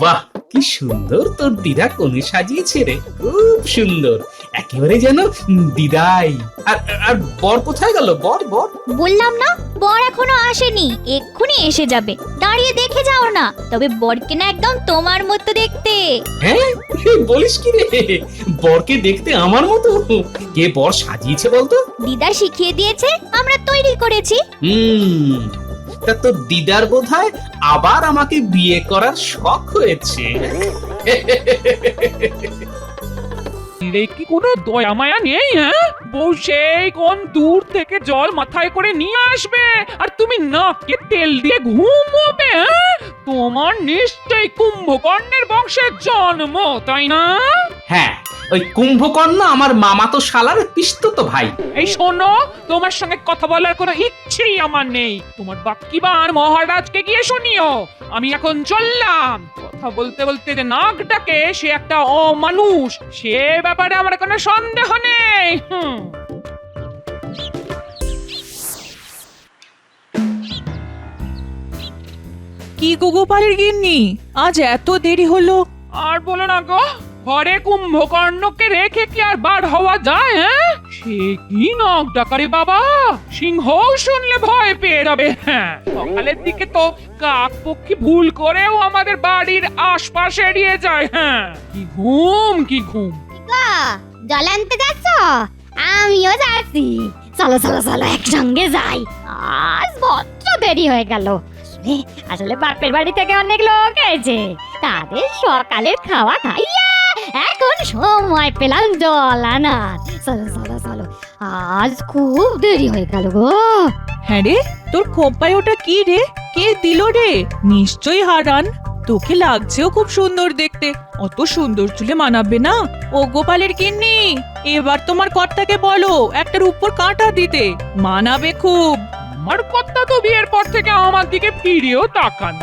বাহ, কি সুন্দর তোর দিদা কোণে সাজিয়েছে রে, খুব সুন্দর, একেবারে যেন দিদাই। আর আর বর কোথায় গেল? বর বর বললাম না, বর এখনো আসেনি, এক্ষুনি এসে যাবে। দাঁড়িয়ে দেখে যাও না, তবে বরকে না একদম তোমার মতো দেখতে। হ্যাঁ, বলিস কি রে, বরকে দেখতে আমার মতো? কে বর সাজিয়েছে বলতো? দিদা শিখিয়ে দিয়েছে, আমরা তৈরি করেছি। তা তোর দিদার বোধহয় আবার আমাকে বিয়ে করার শখ হয়েছে। রে কি কোনো দয়া মায়া নেই? হ্যাঁ, বউ সেই কোন দূর থেকে জল মাথায় করে নিয়ে আসবে আর তুমি নাকে তেল দিয়ে ঘুমোবে। হ্যাঁ, তোমার নিশ্চয়ই কুম্ভকর্ণের বংশের জন্ম, তাই না? হ্যাঁ, ওই কুম্ভকর্ণ আমার মামাতো শালার পিসতুতো ভাই। এই শোনো, তোমার সঙ্গে কথা বলার কোনো ইচ্ছেই আমার নেই। তোমার বাক্যিবার মহারাজকে গিয়ে শুনিও। আমি এখন চললাম। কথা বলতে বলতে যে নাক ডাকে সে একটা অমানুষ, সে ব্যাপারে আমার কোনো সন্দেহ নেই। কি গো গোপালের গিন্নি, আজ এত দেরি হলো? আর বলো না গো, ঘরে কুম্ভকর্ণকে রেখে কি আর বার হওয়া যায়? হ্যাঁ, সে কি নাক ডাকারে বাবা, সিংহ শুনলে ভয় পেয়ে যাবে। হ্যাঁ, সকালের দিকে তো কাক পক্ষী ভুল করেও আমাদের বাড়ির আশপাশ এড়িয়ে যায়। হ্যাঁ, কি ঘুম কি ঘুম। জল আনতে যাচ্ছ? আমিও যাচ্ছি। চলো চলো চলো, একসঙ্গে যাই। আজ বড্ড দেরি হয়ে গেল। আসলে বাপের বাড়ি থেকে অনেক লোক এসেছে, তাদের সকালের খাওয়া খাইয়া এখন সময় পেলাম জল আনার। চলো চলো চলো, আজ খুব দেরি হয়ে গেল গো। হ্যাঁ রে, তোর খোপায় ওটা কি রে? কে দিল রে? নিশ্চয়ই হারান। তোকে লাগছেও খুব সুন্দর দেখতে, অত সুন্দর চুলে মানাবে না। ও গোপালের গিন্নি, এবার তোমার কর্তাকে বলো একটার উপর কাঁটা দিতে, মানাবে খুব। আমার কথা তো বিয়ের পর থেকে আমার দিকে ফিরেও তাকান,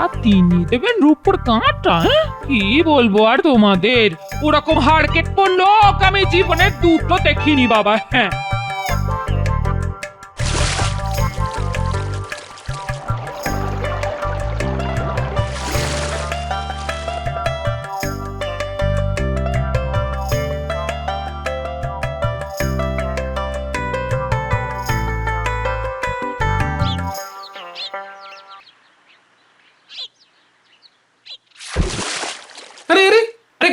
আর তিনি দেবেন রূপর কাঁটা। হ্যাঁ? কি বলবো আর তোমাদের, ওরকম হাড় কেটে লোক আমি জীবনে দুটো দেখিনি বাবা। হ্যাঁ, আরে আরে আরে,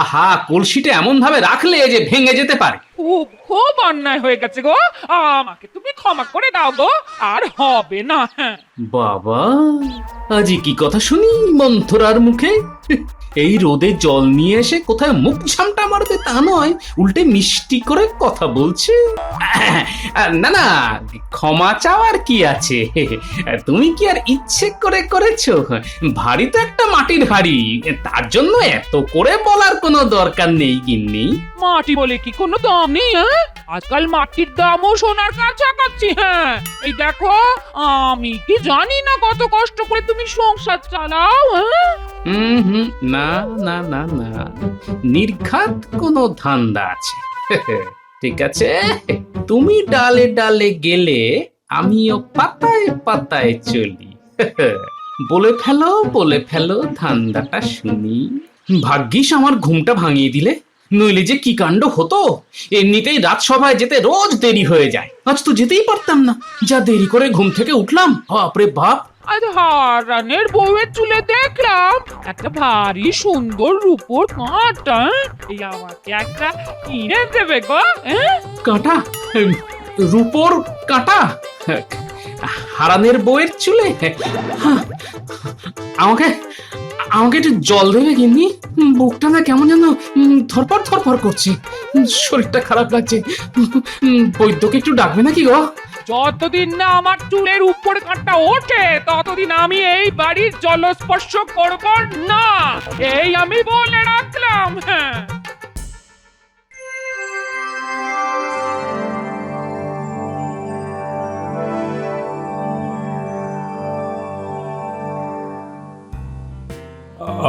আহা, কলসিটা এমন ভাবে রাখলে যে ভেঙে যেতে পারে। খুব খুব অন্যায় হয়ে গেছে গো, আমাকে তুমি ক্ষমা করে দাও গো, আর হবে না। হ্যাঁ, বাবা, আজই কি কথা শুনি মন্থরার মুখে। এই রোদে জল নিয়ে এসে কোথায় মুখ ঝামটা মারবে তা নয়, উল্টে মিষ্টি করে কথা বলছে। না না, ক্ষমা চাওয়ার কি আছে? তুমি কি আর ইচ্ছে করে করেছো? ভারী তো একটা মাটির হাড়ি, তার জন্য এত করে বলার কোনো দরকার নেই গিন্নি। মাটি বলে কি কোনো দাম নেই? হ্যাঁ, আজকাল মাটির দামও সোনার কাছাকাছি। হ্যাঁ, এই দেখো, আমি কি জানি না কত কষ্ট করে তুমি সংসার চালাও। হ্যাঁ, না না না না, নির্ঘাত কোনো ধান্দা আছে। ঠিক আছে, তুমি ডালে ডালে গেলে আমিও পাতায় পাতায় চলি। বলে ফেলো ধান্দাটা শুনি। ভাগ্যিস আমার ঘুমটা ভাঙিয়ে দিলে, নইলে যে কি কাণ্ড হতো। এমনিতেই রাজসভায় যেতে রোজ দেরি হয়ে যায়, আজ তো যেতেই পারতাম না, যা দেরি করে ঘুম থেকে উঠলাম। বাপরে বাপ, আজ হারানের বউয়ের চুলে দেখলাম একটা ভারী সুন্দর রূপোর কাঁটা। এই আমাকে একটা কিনে দেবে গো? হ্যাঁ, কাঁটা? রূপোর কাঁটা? হারানের বউয়ের চুলে? আমাকে আমাকে একটু জল দেবে গিন্নি? বুকটা না কেমন যেন ধরপড় ধরপড় করছে, শরীরটা খারাপ লাগছে। বৈদ্যকে একটু ডাকবে নাকি গো? যতদিন না আমার চুলের উপর কাঁটা ওঠে ততদিন আমি এই বাড়ির জলস্পর্শ করব না, এই আমি বলে রাখলাম। হ্যাঁ,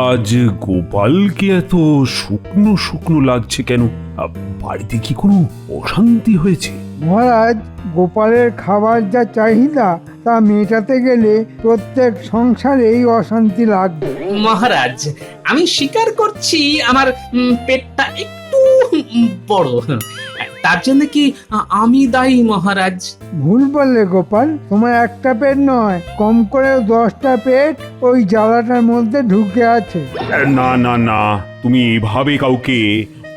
আজ গোপালকে এত শুকনো শুকনো লাগছে কেন? বাড়িতে কি কোনো অশান্তি হয়েছে? মহারাজ, গোপালের খাবার যা চাহিদা তা মেটাতে গেলে প্রত্যেক সংসারেই অশান্তি লাগবে। মহারাজ, আমি স্বীকার করছি আমার পেটটা একটু বড়। তার জন্য কি আমি দায়ী মহারাজ? ভুল বললে গোপাল, তোমার একটা পেট নয়, কম করে 10টা পেট ওই জ্বালাটার মধ্যে ঢুকে আছে। না না না, তুমি এভাবে কাউকে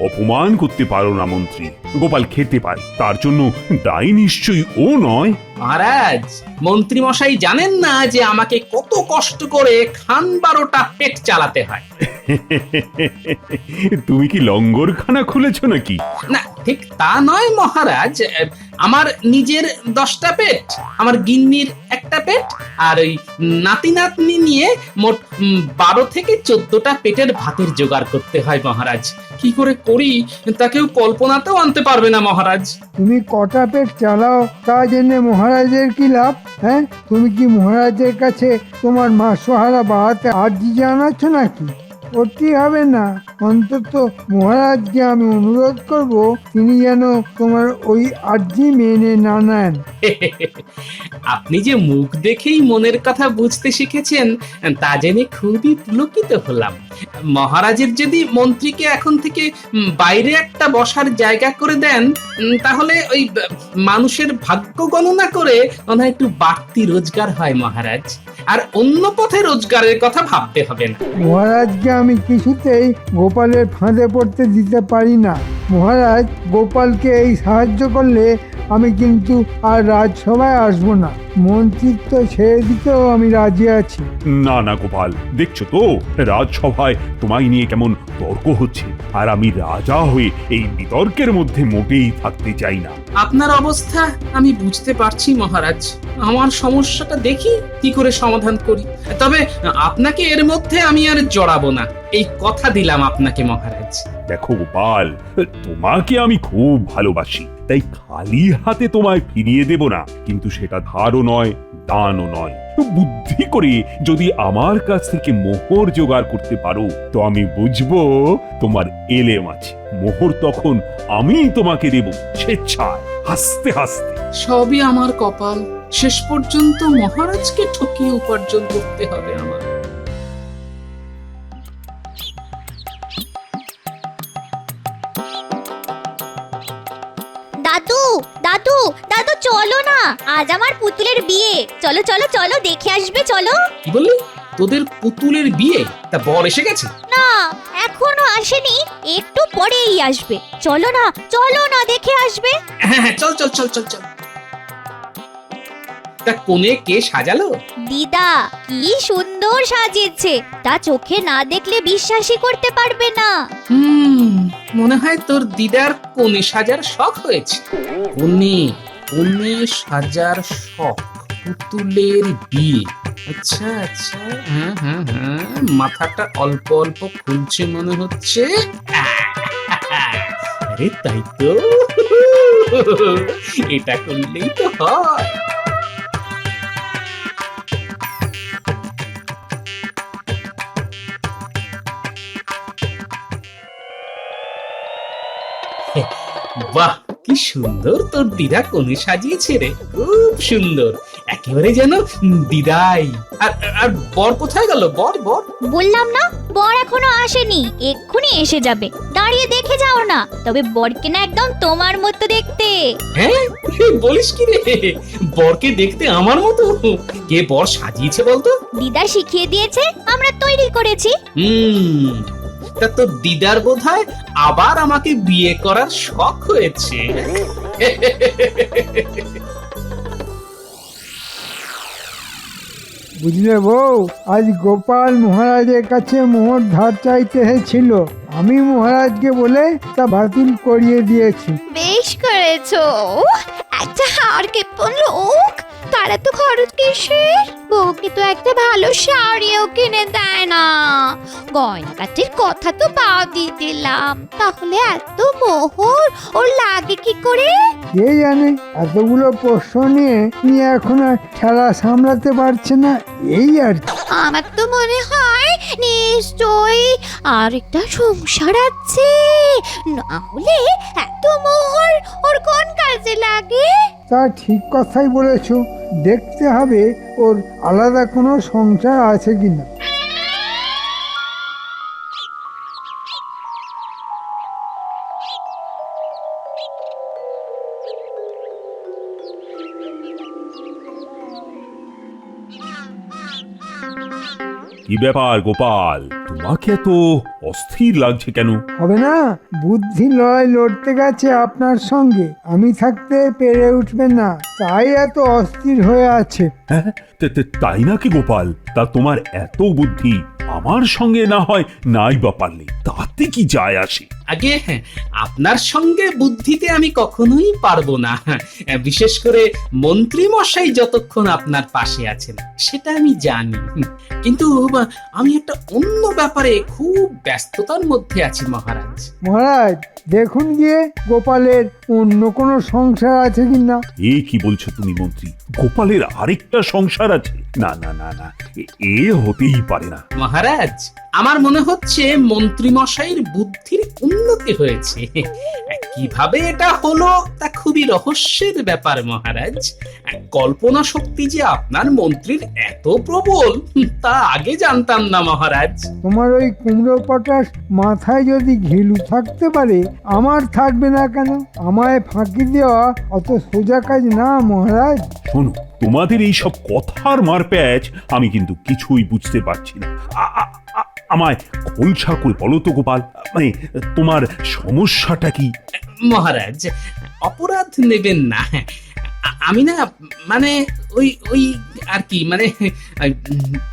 অপমান করতে পারো না মন্ত্রী। গোপাল খেতে পারে, তার জন্য দায়ী নিশ্চয়ই ও নয়। মহারাজ, মন্ত্রী মশাই জানেন না যে আমাকে কত কষ্ট করে খান 12টা পেট চালাতে হয়। তুমি কি লঙ্গরখানা খুলেছো নাকি? না, ঠিক তা নয় মহারাজ। আমার নিজের 10টা পেট, আমার গিন্নির একটা পেট, আর ওই নাতি নাতনি নিয়ে মোট 12 থেকে 14টা পেটের ভাতের জোগাড় করতে হয় মহারাজ। কি করে করি তা কেউ কল্পনাতেও আনতে পারবে না মহারাজ। তুমি কটা পেট চালাও তা জেনে মহারাজের কি লাভ? হ্যাঁ, তুমি কি মহারাজের কাছে তোমার মাসোহারা বাড়াতে আর্জি জানাচ্ছ নাকি? করতেই হবে না। অন্তত মহারাজকে আমি অনুরোধ করব তিনি যেন তোমার ওই আর্জি মেনে না নেন। আপনি যে মুখ দেখেই মনের কথা বুঝতে শিখেছেন তা জেনে খুবই পুলকিত হলাম। মহারাজের যদি মন্ত্রীকে এখন থেকে বাইরে একটা বসার জায়গা করে দেন, তাহলে ওই মানুষের ভাগ্য গণনা করে ওনার একটু বাড়তি রোজগার হয় মহারাজ। আর অন্য পথে রোজগারের কথা ভাবতে হবে না। মহারাজকে আমি কিছুতেই গোপালের ফাঁদে পড়তে দিতে পারি না। মহারাজ গোপালকে এই সাহায্য করলে আমি কিন্তু আর রাজসভায় আসবো না। মন্ত্রিত্ব ছেড়ে দিতেও আমি রাজি আছি। না না গোপাল, দেখছো তো রাজসভায় তোমায় নিয়ে কেমন তর্ক হচ্ছে, আর আমি রাজা হয়ে এই বিতর্কের মধ্যে মোটেই থাকতে চাই না। আপনার অবস্থা আমি বুঝতে পারছি মহারাজ। আমার সমস্যাটা দেখি কি করে সমাধান করি। তবে আপনাকে এর মধ্যে আমি আর জড়াবো না, এই কথা দিলাম আপনাকে মহারাজ। দেখো গোপাল, তোমাকে আমি খুব ভালোবাসি, তাই খালি হাতে তোমায় ফিরিয়ে দেব না, কিন্তু সেটা ধারও নয়, দানও নয়। বুদ্ধি করে যদি আমার কাছ থেকে মোহর জোগাড় করতে পারো তো আমি বুঝবো তোমার এলেম আছে। মোহর তখন আমি তোমাকে দেব স্বেচ্ছায়, হাসতে হাসতে। সবই আমার কপাল, শেষ পর্যন্ত মহারাজকে ঠকিয়ে উপার্জন করতে হবে আমার। দাদু দাদু দাদু, চলো না, আজ আমার পুতুলের বিয়ে। চলো চলো চলো, দেখে আসবে চলো। কি বললি? তোদের পুতুলের বিয়ে? তা বর এসে গেছে? না, এখনো আসেনি, একটু পরেই আসবে। চলো না, দেখে আসবে। হ্যাঁ হ্যাঁ, চল চল চল চল চল। তা কোণে কে সাজালো? দিদা কি সুন্দর সাজিয়েছে, তা চোখে না দেখলে বিশ্বাসই করতে পারবে না। মনে হয় তোর দিদার কোণে সাজার শখ হয়েছে। কোণে সাজার শখ, পুতুলের বিয়ে। আচ্ছা আচ্ছা, হ্যাঁ হ্যাঁ হ্যাঁ, মাথাটা অল্প অল্প খুলছে মনে হচ্ছে। আরে তাই তো, এটা করলেই তো হয়। বাহ, কি সুন্দর তোর দিদা কোণে সাজিয়েছে রে, খুব সুন্দর, একেবারে যেন দিদাই। আর আর বর কোথায় গেল? বর বর বললাম না, বর এখনো আসেনি, এক্ষুনি এসে যাবে। দাঁড়িয়ে দেখে যাও না, তবে বরকে না একদম তোমার মতো দেখতে। হ্যাঁ, বলিস কি রে? বরকে দেখতে আমার মতো? কে বর সাজিয়েছে বলতো? দিদা শিখিয়ে দিয়েছে, আমরা তৈরি করেছি। তা তোর দিদার বোধহয় আবার আমাকে বিয়ে করার শখ হয়েছে। বুঝলে বউ, আজ গোপাল মহারাজের কাছে মোহর ধার চাইতে এসেছিল। আমি মহারাজকে বলে তা বাতিল করিয়ে দিয়েছি। বেশ করেছো, একটা হার কেপন লোক, তারা তো খরচ কিসের? বউকে তো একটা ভালো শাড়িও কিনে দেয় না, গয়নাগাটির কথা তো বাদই দিলাম। তাহলে এত মোহর ওর লাগে কি করে? কে জানে, এতগুলো প্রশ্ন নিয়ে এখন আর খেলা সামলাতে পারছে না, এই আর কি। আমার তো মনে হয় নিশ্চয়ই আর একটা সংসার আছে, না হলে এত মোহর ওর কোন কাজে লাগে? তা ঠিক কথাই বলেছ। দেখতে হবে ওর আলাদা কোনো সংসার আছে কিনা। কি ব্যাপার গোপাল, তোমাকে এত অস্থির লাগছে কেন? হবে না, বুদ্ধি লড়াই লড়তে গেছে আপনার সঙ্গে, আমি থাকতে পেরে উঠবেন না, তাই এত অস্থির হয়ে আছে। হ্যাঁ, তাই নাকি গোপাল? তা তোমার এত বুদ্ধি, আমার সঙ্গে না হয় নাই বা পারলে, তাতে কি যায় আসে? আগে আপনার সঙ্গে বুদ্ধিতে আমি কখনোই পারবো না, বিশেষ করে মন্ত্রী মশাই যতক্ষণ আপনার পাশে আছেন সেটা আমি জানি। কিন্তু আমি একটা অন্য ব্যাপারে খুব ব্যস্ততার মধ্যে আছি মহারাজ। মহারাজ দেখুন গিয়ে গোপালের অন্য কোনো সংসার আছে কিনা। এ কি বলছো তুমি মন্ত্রী? গোপালের আরেকটা সংসার আছে? না না না না, এ হতেই পারে না। মহারাজ আমার মনে হচ্ছে মন্ত্রী মশাইয়ের বুদ্ধির উন্নতি হয়েছে। কিভাবে এটা হলো তা খুবই রহস্যের ব্যাপার মহারাজ। কল্পনা শক্তি যে আপনার মন্ত্রীর এত প্রবল তা আগে জানতাম না মহারাজ। তোমার ওই কুমড়ো পটাশ মাথায় যদি ঘিলু থাকতে পারে, আমার থাকবে না কেন? আমায় ফাঁকি দেওয়া অত সোজা কাজ না মহারাজ। শোনো, তোমাদের এই সব কথার মারপ্যাচ আমি কিন্তু কিছুই বুঝতে পারছি না। আমায় খোলসা করে বলো তো গোপাল, মানে তোমার সমস্যাটা কি? মহারাজ অপরাধ নেবেন না, আমি না মানে ওই ওই আর কি মানে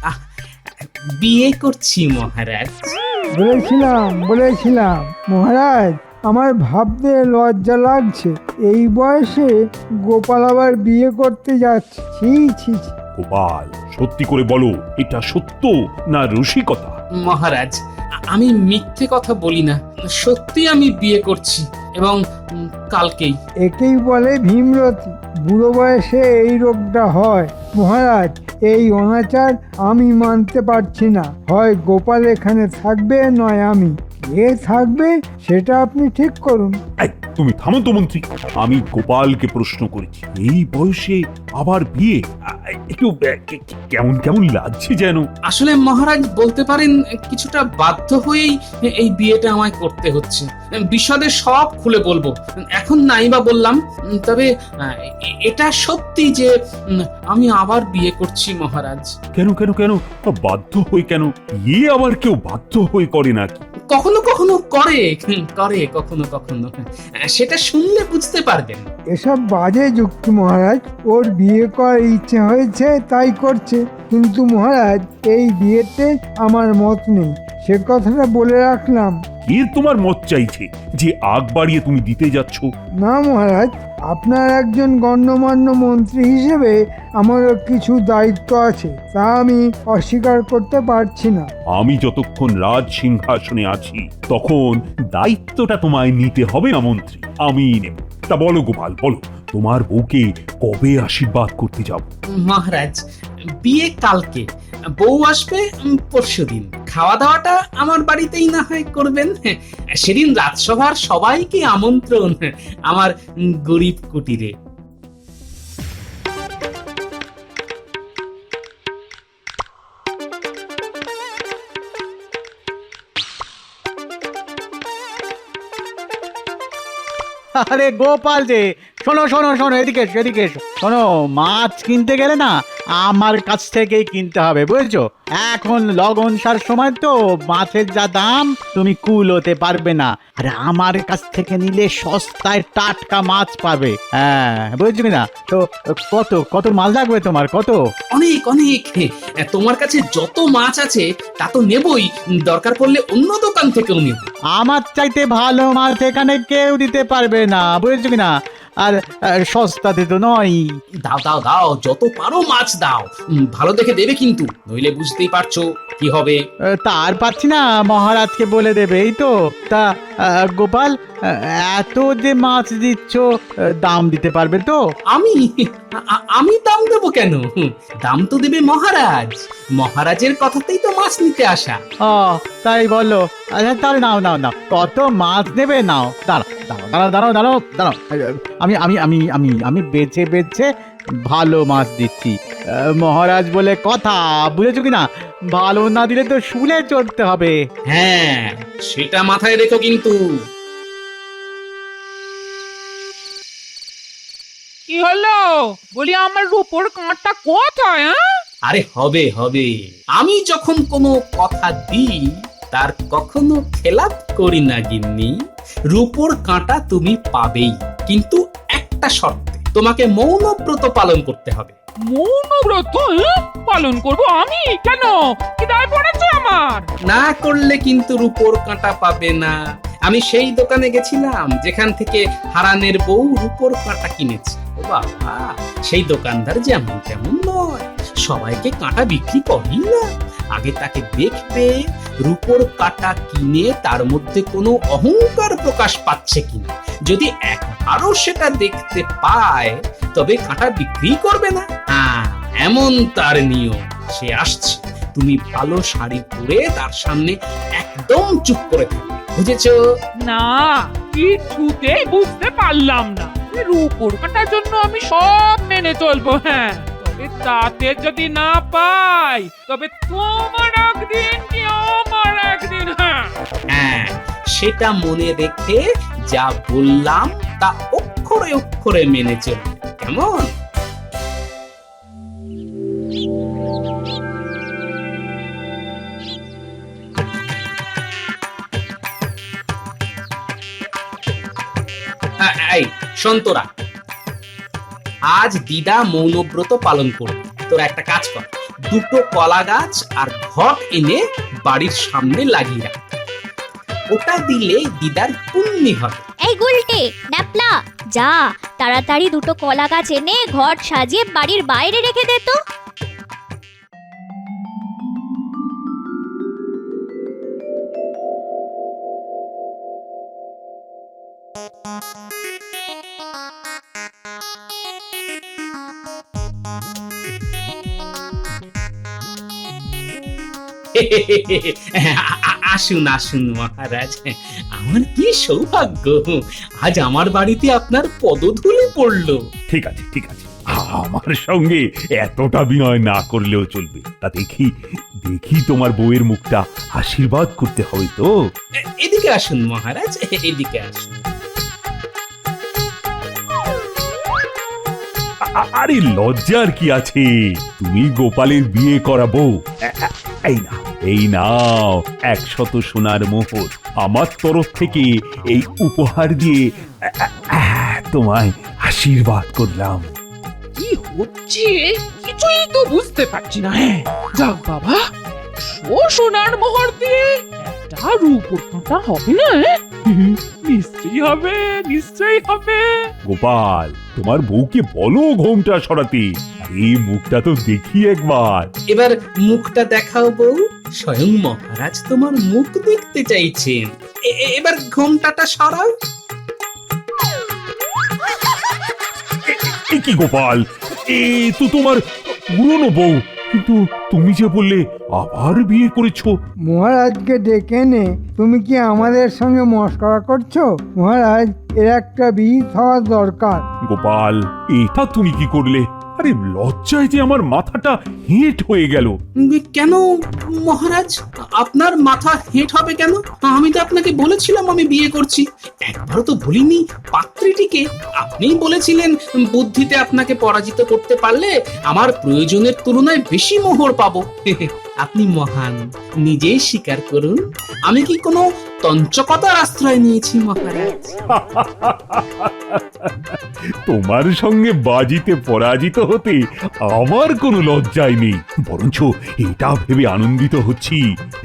আহ, বিয়ে করছি মহারাজ। বলেছিলাম মহারাজ, আমার ভাবতে লজ্জা লাগছে, এই বয়সে গোপাল আবার বিয়ে করতে যাচ্ছে। ছি ছি ছি। গোপাল সত্যি করে বলো, এটা সত্য না রসিকতা? মহারাজ আমি মিথ্যে কথা বলি না, সত্যি আমি বিয়ে করছি এবং কালকেই। একেই বলে ভীমরতি, বুড়ো বয়সে এই রোগটা হয়। মহারাজ এই অনাচার আমি মানতে পারছি না, হয় গোপাল এখানে থাকবে নয় আমি। কে থাকবে সেটা আপনি ঠিক করুন। এই, তুমি থামো তো মন্ত্রী, আমি গোপালকে প্রশ্ন করেছি এই বয়সে আবার বিয়ে। একটু কেমন কেমন লাগছে যেন। আসলে মহারাজ বলতে পারেন কিছুটা বাধ্য হয়েই এই বিয়েটা আমায় করতে হচ্ছে। বিশদে সব খুলে বলবো, এখন নাই বা বললাম। তবে এটা সত্যি যে আমি আবার বিয়ে করছি মহারাজ। কেন কেন কেন বাধ্য হয়ে কেন? বিয়ে আবার কেউ বাধ্য হয়ে করে নাকি? কখনো কখনো করে কখনো কখনো, সেটা শুনলে বুঝতে পারবেন। এসব বাজে যুক্তি মহারাজ, ওর বিয়ে করার ইচ্ছে হয়েছে তাই করছে, কিন্তু মহারাজ এই বিয়েতে আমার মত নেই, সে কথাটা বলে রাখলাম। কে তোমার মত চাইছে যে আগ বাড়িয়ে তুমি দিতে যাচ্ছ? না মহারাজ, আপনার একজন গণ্যমান্য মন্ত্রী হিসেবে আমারও কিছু দায়িত্ব আছে, তা আমি অস্বীকার করতে পারছি না। আমি যতক্ষণ রাজ সিংহাসনে আছি তখন দায়িত্বটা তোমায় নিতে হবে না মন্ত্রী, আমি নেব। তা বলো গোপাল, বলো তোমার বউকে কবে আশীর্বাদ করতে যাব? মহারাজ বিয়ে কালকে, বউ আসবে পরশুদিন। খাওয়া দাওয়াটা আমার বাড়িতেই না হয় করবেন। সেদিন রাজসভার সবাইকে আমন্ত্রণ আমার গরিব কুটিরে। আরে গোপাল যে, শোনো শোনো শোনো, এদিকে এসো এদিকে এসো। শোনো, মাছ কিনতে গেলে না আমার কাছ থেকেই কিনতে হবে, বুঝছো? এখন লগনসার সময় তো মাছের যা দাম তুমি কুলোতে পারবে না, আরে আমার কাছ থেকে নিলে সস্তায় টাটকা মাছ পাবে। হ্যাঁ বুঝছো কিনা? তো কত কত মাছ লাগবে তোমার? কত? অনেক অনেক, তোমার কাছে যত মাছ আছে তা তো নেবই, দরকার পড়লে অন্য দোকান থেকেও নেব। আমার চাইতে ভালো মাছ এখানে কেউ দিতে পারবে না, বুঝছো কিনা? আর সস্তাতে তো নয়। দাও দাও দাও, যত পারো মাছ দাও, ভালো দেখে দেবে কিন্তু, নইলে বুঝতেই পারছো কি হবে। তার পাচ্ছি না, মহারাজকে বলে দেবে, এই তো। তা গোপাল, এত যে মাছ দিচ্ছ, দাম দিতে পারবে তো? আমি আমি দাম দেবো কেন? দাম তো দেবে মহারাজ, মহারাজের কথাতেই তো মাছ নিতে আসা। ও তাই বলো? আচ্ছা তাহলে নাও নাও নাও, কত মাছ নেবে নাও। দাঁড়াও দাঁড়াও দাঁড়াও দাঁড়াও দাঁড়াও দাঁড়াও, আমি আমি আমি আমি আমি বেছে বেছে ভালো মাছ দিচ্ছি। মহারাজ বলে কথা, বুঝেছো কিনা? ভালো না দিলে তো শুলে চড়তে হবে। হ্যাঁ, সেটা মাথায় রেখো কিন্তু। কি হলো? বলি আমার রূপোর কাঁটা কোথায়? হ্যাঁ, আরে হবে হবে, আমি যখন কোনো কথা দিই তার কখনো খেলাপ করি না গিন্নি। রূপোর কাঁটা তুমি পাবেই, কিন্তু একটা শর্তে, তোমাকে মৌনব্রত পালন করতে হবে। মৌনব্রত পালন করব আমি? কেন, কি দায় পড়েছে আমার? না করলে কিন্তু রূপোর কাঁটা পাবে না। আমি সেই দোকানে গেছিলাম যেখান থেকে হারানের বউ রূপোর কাঁটা কিনেছে। ও বাবা, সেই দোকানদার যেমন তেমন নয়, সবাইকে কাঁটা বিক্রি করেই না। আগে তাকে দেখবে রূপোর কাঁটা কিনে তার মধ্যে কোনো অহংকার প্রকাশ পাচ্ছে কিনা। যদি একবারও সেটা দেখতে পায় তবে কাঁটা বিক্রি করবে না। হ্যাঁ, এমন তার নিয়ম। সে আসছে, তুমি ভালো শাড়ি পরে তার সামনে একদম চুপ করে থাকবে, বুঝেছো? না, কিছুতেই বুঝতে পারলাম না। রূপোর কাঁটার জন্য আমি সব মেনে চলবো, হ্যাঁ, তবে তাতে যদি না পাই তবে তোমার একদিন কি আমার একদিন। হ্যাঁ, হ্যাঁ, সেটা মনে রেখে যা বললাম তা অক্ষরে অক্ষরে মেনে চলবে, কেমন? এই সন্তরা, আজ দিদা মৌনব্রত পালন করবে। তোরা একটা কাজ কর, দুটো কলা গাছ আর ঘট এনে বাড়ির সামনে লাগিয়ে রাখ। ওটা দিলে দিদার পুণ্যি হবে। এই গুলটে ন্যাপলা, যা তাড়াতাড়ি দুটো কলা গাছ এনে ঘট সাজিয়ে বাড়ির বাইরে রেখে দে তো। আসুন আসুন মহারাজ, আমার কি সৌভাগ্য, আজ আমার বাড়িতে আপনার পদধূলি পড়লো। ঠিক আছে ঠিক আছে, আমার সঙ্গে এতটা বিনয় না করলেও চলবে। তা দেখি দেখি তোমার বউয়ের মুখটা আশীর্বাদ করতে হবে তো। এদিকে আসুন মহারাজ, এদিকে আসুন। আরে লজ্জার কি আছে, তুমি গোপালের বিয়ে করাবো। এই নাও 100 সোনার মোহর, আমার তরফ থেকে এই উপহার দিয়ে তোমায় আশীর্বাদ করলাম। কি হচ্ছে কিছুই তো বুঝতে পারছি না। হ্যাঁ, যাক বাবা, সোনার মোহর দিয়ে একটা রূপোর কাঁটা হবে না? নিশ্চয়ই হবে, নিশ্চয়ই হবে। গোপাল, তোমার বউকে বলো ঘোমটা সরাতে। এই মুখটা তো দেখি একবার। এবার মুখটা দেখাও বউ, স্বয়ং মহারাজ তোমার মুখ দেখতে চাইছেন। এবার ঘোমটাটা সরাও। এ কি গোপাল, এ তো তোমার পুরনো বউ, কিন্তু তুমি যে বললে আবার বিয়ে করেছো। মহারাজকে ডেকে নে, তুমি কি আমাদের সঙ্গে মস্করা করছো? মহারাজ, এর একটা বিহিত হওয়া দরকার। গোপাল, এটা তুমি কি করলে? আরে লজ্জায় যে আমার মাথাটা হেঁট হয়ে গেল। কেন মহারাজ, আপনার মাথা হেঁট হবে কেন? আমি তো আপনাকে বলেছিলাম আমি বিয়ে করছি। একবারও তো বলিনি পাত্রীটিকে। আপনিই বলেছিলেন বুদ্ধিতে আপনাকে পরাজিত করতে পারলে আমার প্রয়োজনের তুলনায় বেশি মোহর পাবো। আপনি মহান, নিজেই স্বীকার করুন। আমি কি কোনো তঞ্চকতার আশ্রয় নিয়েছি মহারাজ? তোমার সঙ্গে বাজিতে পরাজিত হতে আমার কোনো লজ্জাই নেই, বরঞ্চ এটা ভেবে আনন্দিত হচ্ছি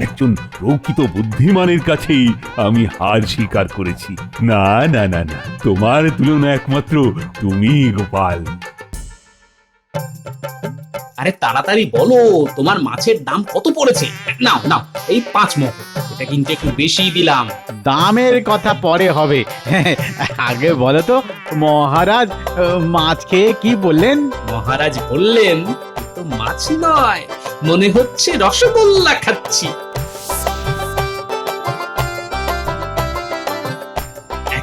একজন প্রকৃত বুদ্ধিমানের কাছেই আমি হার স্বীকার করেছি। না না না না, তোমার তুলনা একমাত্র তুমি গোপাল। আরে তাড়াতাড়ি বলো, তোমার মাছের দাম কত পড়েছে? নাও নাও, এই 5 মোহর। এটা কিন্তু একটু বেশি দিলাম। দামের কথা পরে হবে, আগে বলো তো মহারাজ, মাছ খেয়ে কি বললেন? মহারাজ বললেন, তো মাছ নয়, মনে হচ্ছে রসগোল্লা খাচ্ছি।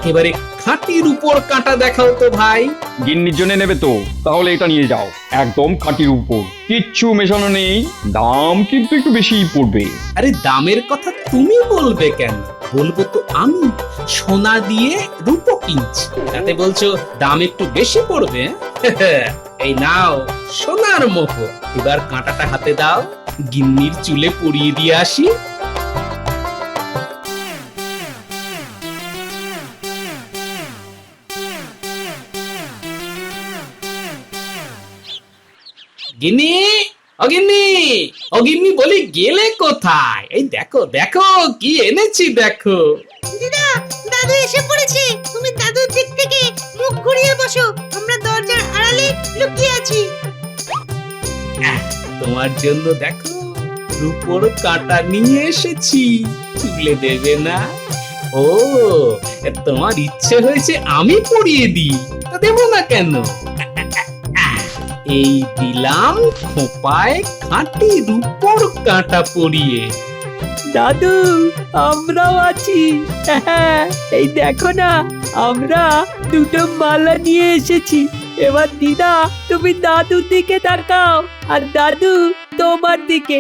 একেবারে খাঁটির উপর কাঁটা দেখাও তো ভাই। গিন্নির জন্য নেবে তো, তাহলে এটা নিয়ে যাও, একদম খাঁটির উপর, কিচ্ছু মেশানো নেই। দাম কিন্তু একটু বেশিই পড়বে। আরে দামের কথা তুমি বলবে কেন, বলবো তো আমি। সোনা দিয়ে রূপো কিনছি, তাতে বলছো দাম একটু বেশি পড়বে? এই নাও সোনার মোহর, এবার কাঁটাটা হাতে দাও, গিন্নির চুলে পরিয়ে দিয়ে আসি। গিন্নি, অগিন্নি, অগিন্নি বলি গেলে কোথায়? এই দেখো দেখো কি এনেছি দেখো। দাদু এসে পড়েছে, তুমি দাদুর দিক থেকে মুখ ঘুরিয়ে বসো, আমরা দরজার আড়ালে লুকিয়ে আছি। তোমার জন্য দেখো রূপোর কাঁটা নিয়ে এসেছি, তুলে দেবে না? ও, তোমার ইচ্ছে হয়েছে আমি পরিয়ে দিই, তা দেবো না কেন? এই দিলাম খোপায় খাঁটি রূপোর কাঁটা পরিয়ে। দাদু আমরাও আছি। এই দেখো না, আমরা দুটো মালা নিয়ে এসেছি। এবার দিদা তুমি দাদুর দিকে তাকাও, আর দাদু তোমার দিকে।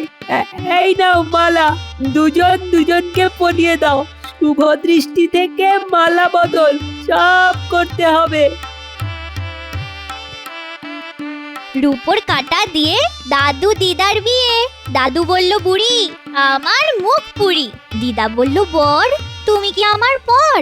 এই নাও মালা, দুজন দুজনকে পরিয়ে দাও। শুভ দৃষ্টি থেকে মালা বদল সব করতে হবে। রূপোর কাঁটা দিয়ে দাদু দিদার বিয়ে। দাদু বলল বুড়ি আমার মুখ পুরি, দিদা বলল বর তুমি কি আমার পর?